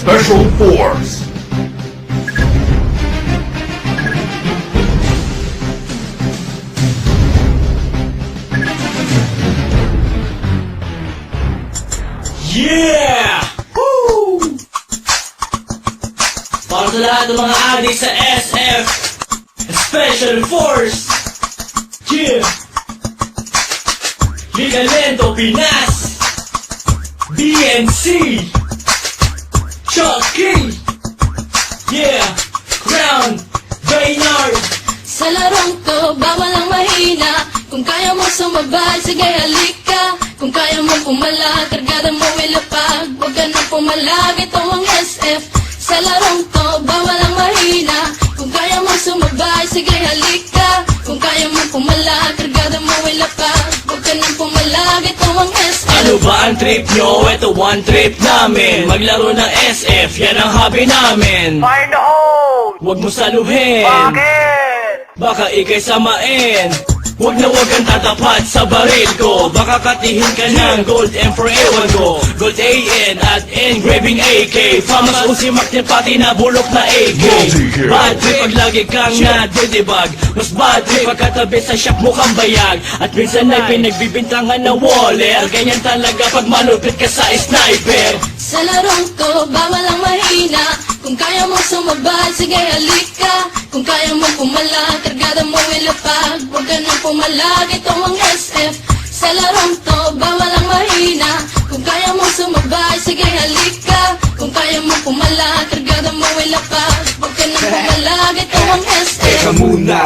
Special Force. Yeah! Woo! Para sa lahat ng mga adik sa SF Special Force. Yeah! Ligalento Pinas, BNC, Chucky, yeah, Crown, Baynard. Sa larong to, bawal ang mahina. Kung kaya mo sumabay, sige halika. Kung kaya mo pumala, kargada mo ilapag. Huwag ka na pumalag, ito ang SF. Sa larong to, bawal ang mahina. Kung kaya mo sumabay, sige halika. Kung kaya mo pumala, kargada mo ilapag. Huwag ka na pumalag, ito ang SF. Ano ba ang trip nyo? Ito one trip namin. Maglaro ng SF, yan ang hobby namin. Fire in the hole! Huwag mo saluhin, Bakit? baka ikay samain. Huwag na huwag kang tatapat sa baril ko. Baka katihin ka ng gold M for ewan ko. Gold AN at engraving AK. Famas usimak niya pati na bulok na AK. Bad trip pag lagi kang nadidibag. Mas bad trip pagkatabi sa shop mo kang bayag. At minsan ay pinagbibintangan na waller. Ganyan talaga pag malupit ka sa sniper. Sa larong to, bawal ang mahina. Kung kaya mo sumabay, sige halika. Kung kaya mo pumala, kargada mo ilapag. Huwag ka nang pumalag, ito ang SF. Sa larong to, bawal ang mahina. Kung kaya mo sumabay, sige halika. Kung kaya mo pumala, kargada mo ilapag. Huwag ka nang pumalag, ito ang SF. Teka muna,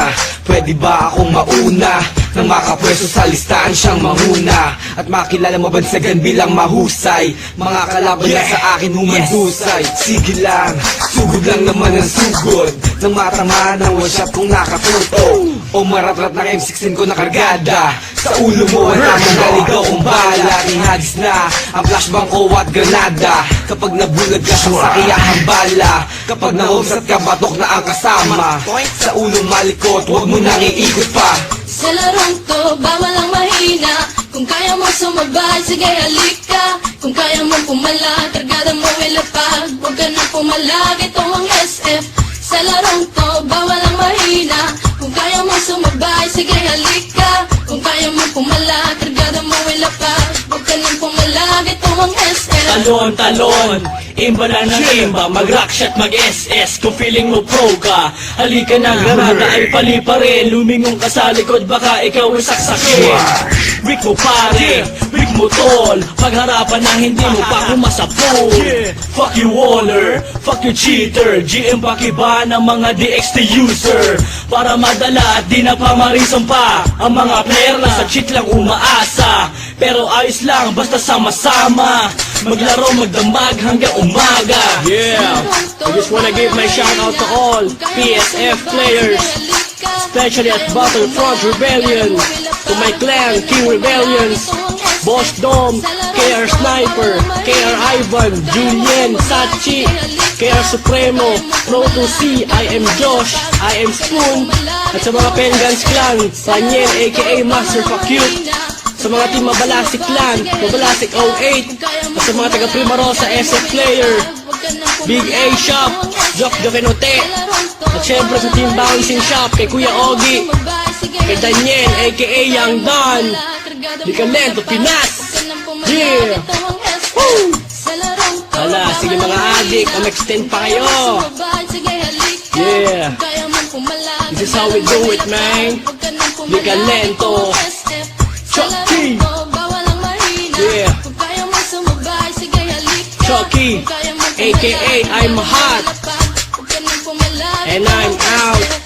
pwede ba akong mauna? Nang makapwesto sa listahan siyang manguna. At makilala mabansagan bilang mahusay. Mga kalaban na sa akin humandusay. Sige lang, sugod lang naman ang sugod. Nang matamaan ng one shot kong nakatuto. O maratrat ng M16 ko nakargada. Sa ulo mo ang tamang naligaw kong bala. Ihagis na ang flashbang ko at granada. Kapag nabulag ka sa sakiyahang bala. Kapag nahumsat ka, batok na ang kasama. Sa ulong malikot, huwag mo nang iikot pa. Sa larong to, bawal ang mahina. Kung kaya mo sumabay, sige halika. Kung kaya mo pumala, kargada mo ilapag. Huwag ka na pumalag, ito ang SF. Sa larong to, bawal ang mahina. Kung kaya mo sumabay, sige halika. Kung kaya mo pumala, kargada mo ilapag. Huwag ka na pumalag, ito ang SF. Talon, talon, imba na ng imba. Mag-rock shot, mag-SS. Kung feeling mo pro ka, halika na, granada ay pali pa rin. Lumingong ka sa likod, baka ikaw ay saksakin. Weak mo pare, weak mo tol. Pagharapan na hindi mo pa kumasapol. Fuck you Waller, fuck you cheater. GM pakiba ng mga DXT user. Para madala at di na pamarisan pa. Ang mga player na sa cheat lang umaasa. Pero ayos lang, basta sama-sama. Maglaro, magdamag hanggang umaga. Yeah, I just wanna give my shout out to all PSF players, especially at Battlefront Rebellion. To my clan, King Rebellions, Boss Dom, KR Sniper, KR Ivan, Julien, Sachi, KR Supremo, Pro 2C, I am Josh, I am Spoon. At sa mga Pengans Clan, Daniel aka Master Fuck Cute. Sa mga team Mabalasik Clan, Mabalasik 08. At sa mga taga Primarosa SF Player, Big A Shop, Jock Jokenote. At syempre sa team Bouncing Shop, kay Kuya Ogie, kay Daniel aka Young Don, Ligalento Pinas. Yeah! Woo! Hala, sige mga adik, extend pa kayo. Yeah! This is how we do it, man. Ligalento. Chucky! Yeah! Chucky, aka I'm hot, and I'm out.